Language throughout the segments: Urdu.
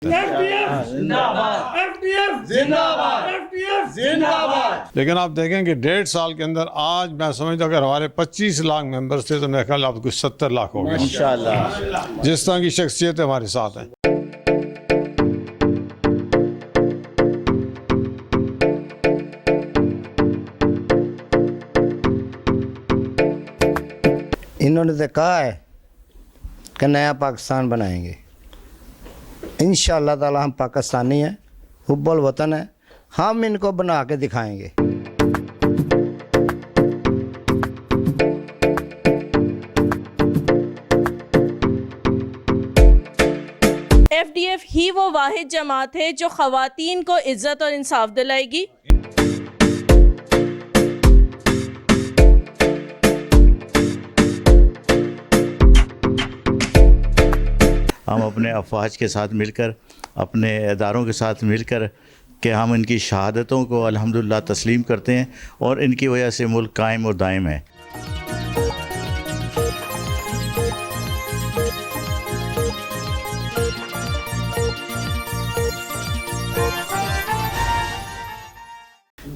لیکن آپ دیکھیں کہ 1.5 سال کے اندر آج میں سمجھتا ہوں اگر ہمارے 25 لاکھ ممبرز تھے تو میرے خیال اب کچھ 70 لاکھ ہو گئے ماشاءاللہ. جس طرح کی شخصیت ہمارے ساتھ ہیں. انہوں نے تو کہا ہے کہ نیا پاکستان بنائیں گے. انشاءاللہ تعالی ہم پاکستانی ہیں، حب الوطن ہیں، ہم ان کو بنا کے دکھائیں گے. ایف ڈی ایف ہی وہ واحد جماعت ہے جو خواتین کو عزت اور انصاف دلائے گی. ہم اپنے افواج کے ساتھ مل کر، اپنے اداروں کے ساتھ مل کر کہ ہم ان کی شہادتوں کو الحمدللہ تسلیم کرتے ہیں اور ان کی وجہ سے ملک قائم اور دائم ہے.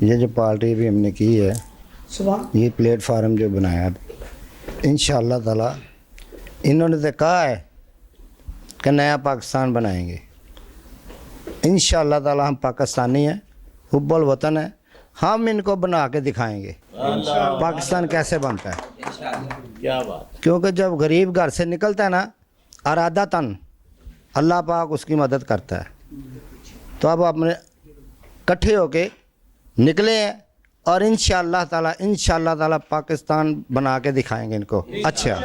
یہ جو پارٹی بھی ہم نے کی ہے، یہ پلیٹ فارم جو بنایا انشاءاللہ تعالی انہوں نے تو کہا ہے کہ نیا پاکستان بنائیں گے. انشاءاللہ تعالی ہم پاکستانی ہیں، حب الوطن ہیں، ہم ان کو بنا کے دکھائیں گے پاکستان کیسے بنتا ہے. کیا بات. کیونکہ جب غریب گھر سے نکلتا ہے نا، ارادتاً اللہ پاک اس کی مدد کرتا ہے. تو اب اپنے کٹھے ہو کے نکلے ہیں اور انشاءاللہ تعالی پاکستان بنا کے دکھائیں گے ان کو. اچھا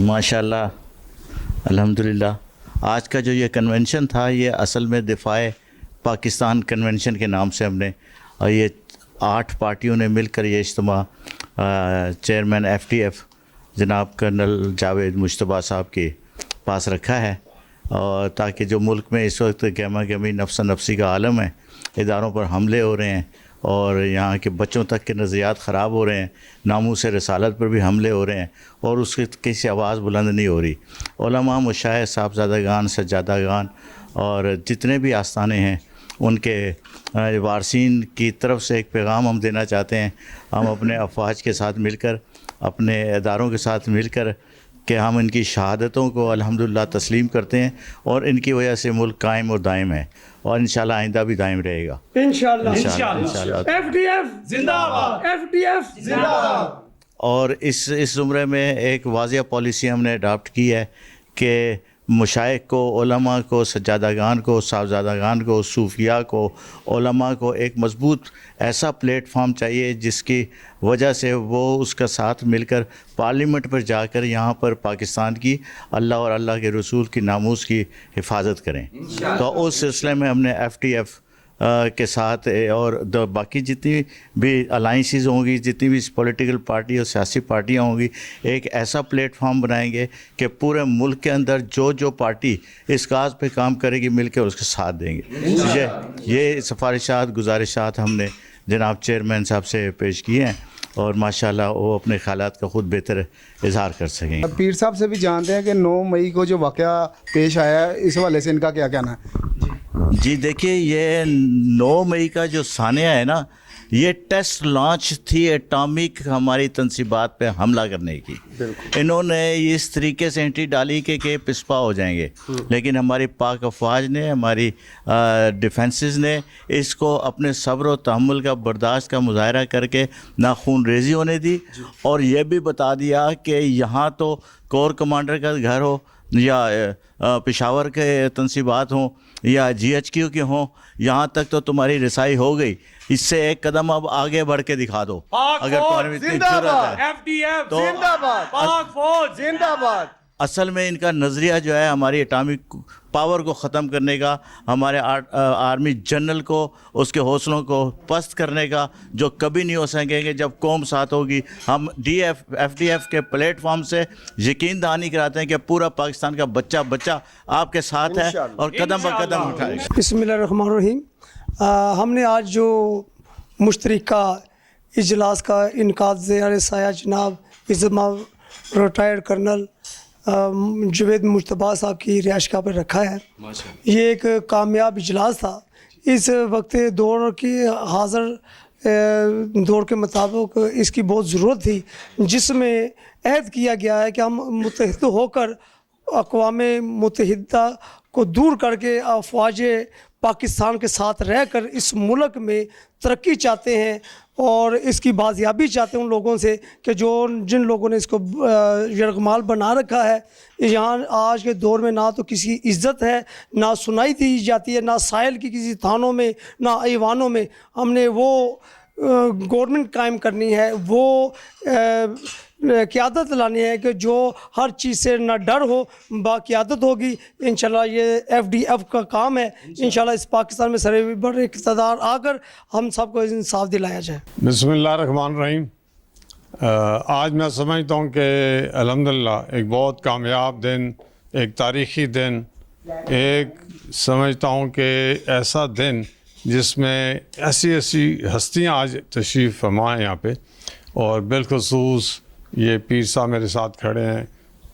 ماشاءاللہ الحمدللہ. آج کا جو یہ کنونشن تھا، یہ اصل میں دفاع پاکستان کنونشن کے نام سے ہم نے، اور یہ 8 پارٹیوں نے مل کر یہ اجتماع چیئرمین ایف ٹی ایف جناب کرنل جاوید مشتبہ صاحب کے پاس رکھا ہے، اور تاکہ جو ملک میں اس وقت گہما گہمی نفس نفسی کا عالم ہے، اداروں پر حملے ہو رہے ہیں اور یہاں کے بچوں تک کے نظریات خراب ہو رہے ہیں، ناموس رسالت پر بھی حملے ہو رہے ہیں اور اس کی کسی آواز بلند نہیں ہو رہی. علماء، مشائخ، صاحبزادگان، سجادگان اور جتنے بھی آستانے ہیں ان کے وارثین کی طرف سے ایک پیغام ہم دینا چاہتے ہیں. ہم اپنے افواج کے ساتھ مل کر، اپنے اداروں کے ساتھ مل کر کہ ہم ان کی شہادتوں کو الحمدللہ تسلیم کرتے ہیں اور ان کی وجہ سے ملک قائم اور دائم ہے، اور انشاءاللہ آئندہ بھی دائم رہے گا انشاءاللہ. ایف ڈی ایف زندہ باد، ایف ڈی ایف زندہ باد. اور اس زمرے میں ایک واضح پالیسی ہم نے اڈاپٹ کی ہے کہ مشائخ کو، علماء کو، سجادگان کو، صاحبزادگان کو، صوفیاء کو، علماء کو ایک مضبوط ایسا پلیٹ فارم چاہیے جس کی وجہ سے وہ اس کا ساتھ مل کر پارلیمنٹ پر جا کر یہاں پر پاکستان کی، اللہ اور اللہ کے رسول کی ناموس کی حفاظت کریں. تو اس سلسلے میں ہم نے ایف ٹی ایف کے ساتھ اور باقی جتنی بھی الائنسز ہوں گی، جتنی بھی پولیٹیکل پارٹی اور سیاسی پارٹیاں ہوں گی، ایک ایسا پلیٹ فارم بنائیں گے کہ پورے ملک کے اندر جو پارٹی اس کاز پہ کام کرے گی مل کے اس کے ساتھ دیں گے. یہ سفارشات، گزارشات ہم نے جناب چیئرمین صاحب سے پیش کیے ہیں اور ماشاءاللہ وہ اپنے خیالات کا خود بہتر اظہار کر سکیں. پیر صاحب سے بھی جانتے ہیں کہ 9 مئی کو جو واقعہ پیش آیا ہے، اس حوالے سے ان کا کیا کہنا ہے؟ جی دیکھیے، یہ 9 مئی کا جو ثانیہ ہے نا، یہ ٹیسٹ لانچ تھی ایٹامک ہماری تنصیبات پہ حملہ کرنے کی. انہوں نے اس طریقے سے انٹری ڈالی کہ پسپا ہو جائیں گے، لیکن ہماری پاک افواج نے، ہماری ڈیفنسز نے اس کو اپنے صبر و تحمل کا، برداشت کا مظاہرہ کر کے نہ خون ریزی ہونے دی، اور یہ بھی بتا دیا کہ یہاں تو کور کمانڈر کا گھر ہو یا پشاور کے تنصیبات ہوں یا جی ایچ کیو کے ہوں، یہاں تک تو تمہاری رسائی ہو گئی. اس سے ایک قدم اب آگے بڑھ کے دکھا دو. اگر تمہاری اتنی ضرورت ہے ایف ڈی ایف تو زندہ باد، پاک فوج زندہ باد. اصل میں ان کا نظریہ جو ہے ہماری اٹامک پاور کو ختم کرنے کا، ہمارے آرمی جنرل کو اس کے حوصلوں کو پست کرنے کا، جو کبھی نہیں ہو سکیں گے جب قوم ساتھ ہوگی. ہم ایف ڈی ایف کے پلیٹ فارم سے یقین دہانی کراتے ہیں کہ پورا پاکستان کا بچہ آپ کے ساتھ ہے اور قدم بہ قدم اٹھائے گا. بسم اللہ الرحمن الرحیم. ہم نے آج جو مشترکہ اجلاس کا انعقاد زیر سایہ جناب ریٹائرڈ کرنل جوید مجتبیٰ صاحب کی رہائش گاہ پر رکھا ہے. یہ ایک کامیاب اجلاس تھا. اس وقت دور کی حاضر دور کے مطابق اس کی بہت ضرورت تھی، جس میں عہد کیا گیا ہے کہ ہم متحد ہو کر اقوام متحدہ کو دور کر کے افواج پاکستان کے ساتھ رہ کر اس ملک میں ترقی چاہتے ہیں اور اس کی بازیابی چاہتے ہیں ان لوگوں سے کہ جن لوگوں نے اس کو یرغمال بنا رکھا ہے. یہاں آج کے دور میں نہ تو کسی عزت ہے، نہ سنائی دی جاتی ہے، نہ ساحل کی کسی تھانوں میں، نہ ایوانوں میں. ہم نے وہ گورنمنٹ قائم کرنی ہے، وہ قیادت لانی ہے کہ جو ہر چیز سے نہ ڈر ہو، با قیادت ہوگی. انشاءاللہ یہ FDF کا کام ہے. انشاءاللہ اس پاکستان میں سر بڑے اقتدار آ کر ہم سب کو انصاف دلایا جائے. بسم اللہ الرحمن الرحیم. آج میں سمجھتا ہوں کہ الحمدللہ ایک بہت کامیاب دن، ایک تاریخی دن، ایک سمجھتا ہوں کہ ایسا دن جس میں ایسی ہستیاں آج تشریف فرما ہیں یہاں پہ، اور بالخصوص یہ پیر صاحب میرے ساتھ کھڑے ہیں،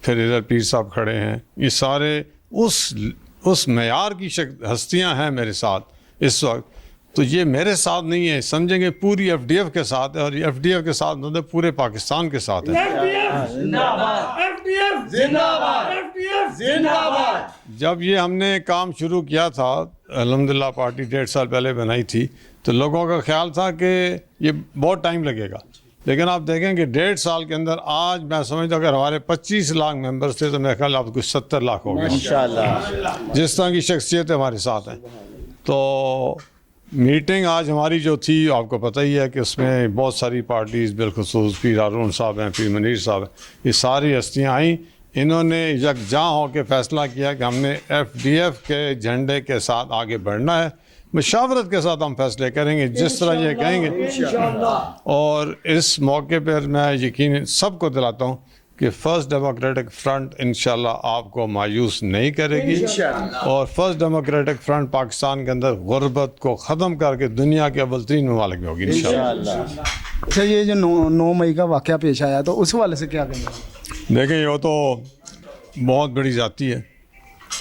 پھر ادھر پیر صاحب کھڑے ہیں. یہ سارے اس معیار کی ہستیاں ہیں میرے ساتھ اس وقت. تو یہ میرے ساتھ نہیں ہے، سمجھیں گے پوری FDF کے ساتھ ہے، اور یہ FDF کے ساتھ مطلب پورے پاکستان کے ساتھ ہے. جب یہ ہم نے کام شروع کیا تھا، الحمدللہ پارٹی 1.5 سال پہلے بنائی تھی، تو لوگوں کا خیال تھا کہ یہ بہت ٹائم لگے گا. لیکن آپ دیکھیں کہ 1.5 سال کے اندر آج میں سمجھتا ہوں اگر ہمارے 25 لاکھ ممبرس تھے تو میرے خیال آپ کچھ 70 لاکھ ہو گئے انشاءاللہ. جس طرح کی شخصیت ہمارے ساتھ ہیں. تو میٹنگ آج ہماری جو تھی آپ کو پتہ ہی ہے کہ اس میں بہت ساری پارٹیز، بالخصوص پیر ہارون صاحب ہیں، پیر منیر صاحب ہیں، یہ ساری ہستیاں آئیں. انہوں نے یکجاں ہو کے فیصلہ کیا کہ ہم نے FDF کے جھنڈے کے ساتھ آگے بڑھنا ہے. مشاورت کے ساتھ ہم فیصلے کریں گے جس طرح یہ کہیں گے. اور اس موقع پر میں یقین سب کو دلاتا ہوں کہ فرسٹ ڈیموکریٹک فرنٹ انشاءاللہ آپ کو مایوس نہیں کرے گی، اور فرسٹ ڈیموکریٹک فرنٹ پاکستان کے اندر غربت کو ختم کر کے دنیا کے اول ترین ممالک میں ہوگی انشاءاللہ. اچھا، یہ جو 9 مئی کا واقعہ پیش آیا تو اس حوالے سے کیا کہیں گے؟ دیکھیں یہ تو بہت بڑی ذاتی ہے،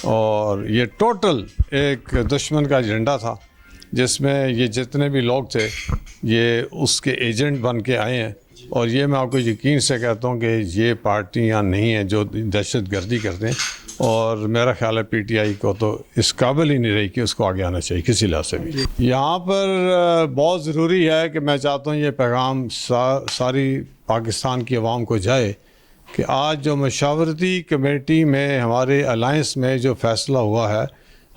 اور یہ ٹوٹل ایک دشمن کا ایجنڈا تھا جس میں یہ جتنے بھی لوگ تھے یہ اس کے ایجنٹ بن کے آئے ہیں. اور یہ میں آپ کو یقین سے کہتا ہوں کہ یہ پارٹیاں نہیں ہیں جو دہشت گردی کرتے ہیں، اور میرا خیال ہے PTI کو تو اس قابل ہی نہیں رہی کہ اس کو آگے آنا چاہیے کسی لحاظ سے بھی. یہاں پر بہت ضروری ہے کہ میں چاہتا ہوں یہ پیغام ساری پاکستان کی عوام کو جائے کہ آج جو مشاورتی کمیٹی میں ہمارے الائنس میں جو فیصلہ ہوا ہے،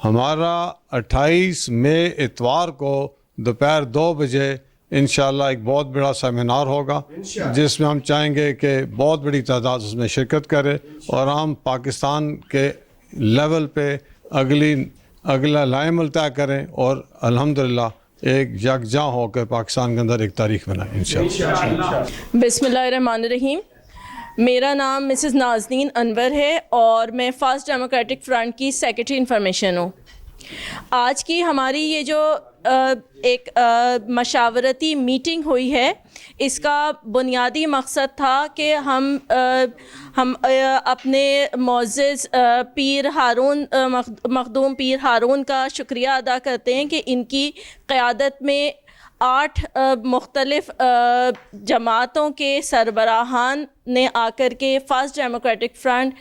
ہمارا 28 مئی اتوار کو دوپہر 2 بجے انشاءاللہ ایک بہت بڑا سیمینار ہوگا جس میں ہم چاہیں گے کہ بہت بڑی تعداد اس میں شرکت کرے، اور ہم پاکستان کے لیول پہ اگلا لائحہ عمل طے کریں، اور الحمدللہ ایک یکجاں ہو کر پاکستان کے اندر ایک تاریخ بنائیں انشاءاللہ. بسم اللہ الرحمن الرحیم. میرا نام مسز نازنین انور ہے اور میں فرسٹ ڈیموکریٹک فرنٹ کی سیکرٹری انفارمیشن ہوں. آج کی ہماری یہ جو ایک مشاورتی میٹنگ ہوئی ہے، اس کا بنیادی مقصد تھا کہ ہم اپنے معزز پیر ہارون مخدوم پیر ہارون کا شکریہ ادا کرتے ہیں کہ ان کی قیادت میں 8 مختلف جماعتوں کے سربراہان نے آ کر کے فرسٹ ڈیموکریٹک فرنٹ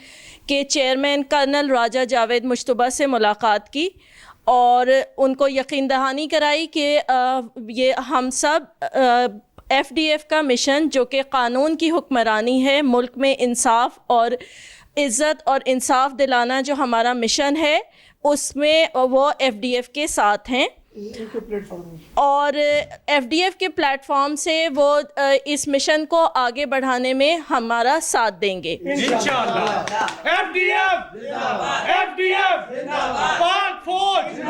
کے چیئرمین کرنل راجہ جاوید مجتبیٰ سے ملاقات کی، اور ان کو یقین دہانی کرائی کہ یہ ہم سب FDF کا مشن جو کہ قانون کی حکمرانی ہے، ملک میں انصاف اور عزت اور انصاف دلانا جو ہمارا مشن ہے، اس میں وہ FDF کے ساتھ ہیں، اور FDF کے پلیٹ فارم سے وہ اس مشن کو آگے بڑھانے میں ہمارا ساتھ دیں گے انشاءاللہ. FDF پاک فوج.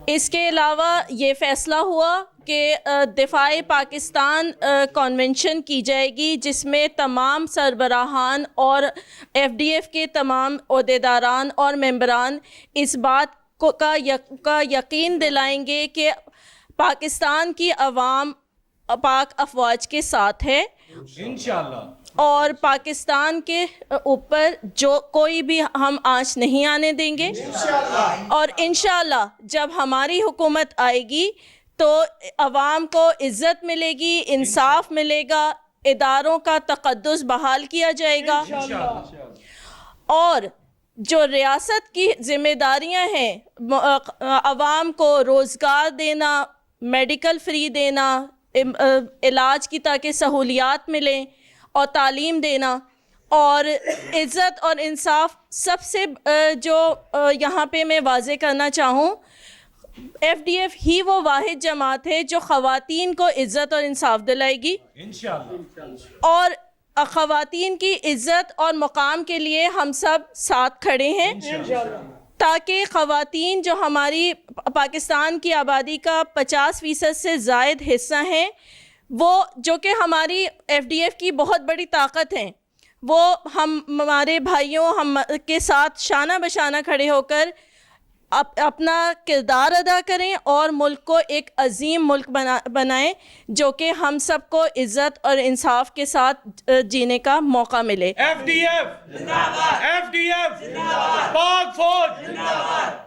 اس کے علاوہ یہ فیصلہ ہوا کہ دفاع پاکستان کنونشن کی جائے گی، جس میں تمام سربراہان اور FDF کے تمام عہدیداران اور ممبران اس بات کا یقین دلائیں گے کہ پاکستان کی عوام پاک افواج کے ساتھ ہے انشاءاللہ. اور پاکستان کے اوپر جو کوئی بھی ہم آنچ نہیں آنے دیں گے, اور انشاءاللہ جب ہماری حکومت آئے گی تو عوام کو عزت ملے گی, انصاف ملے گا, اداروں کا تقدس بحال کیا جائے گا, اور جو ریاست کی ذمہ داریاں ہیں عوام کو روزگار دینا, میڈیکل فری دینا, علاج کی تاکہ سہولیات ملیں, اور تعلیم دینا, اور عزت اور انصاف, سب سے جو یہاں پہ میں واضح کرنا چاہوں, ایف ڈی ایف ہی وہ واحد جماعت ہے جو خواتین کو عزت اور انصاف دلائے گی اور خواتین کی عزت اور مقام کے لیے ہم سب ساتھ کھڑے ہیں, تاکہ خواتین جو ہماری پاکستان کی آبادی کا 50% سے زائد حصہ ہیں, وہ جو کہ ہماری ایف ڈی ایف کی بہت بڑی طاقت ہیں, وہ ہمارے بھائیوں ہم کے ساتھ شانہ بشانہ کھڑے ہو کر اپنا کردار ادا کریں اور ملک کو ایک عظیم ملک بنائیں جو کہ ہم سب کو عزت اور انصاف کے ساتھ جینے کا موقع ملے. FDF زندہ باد, FDF زندہ باد, پاک فوج زندہ باد.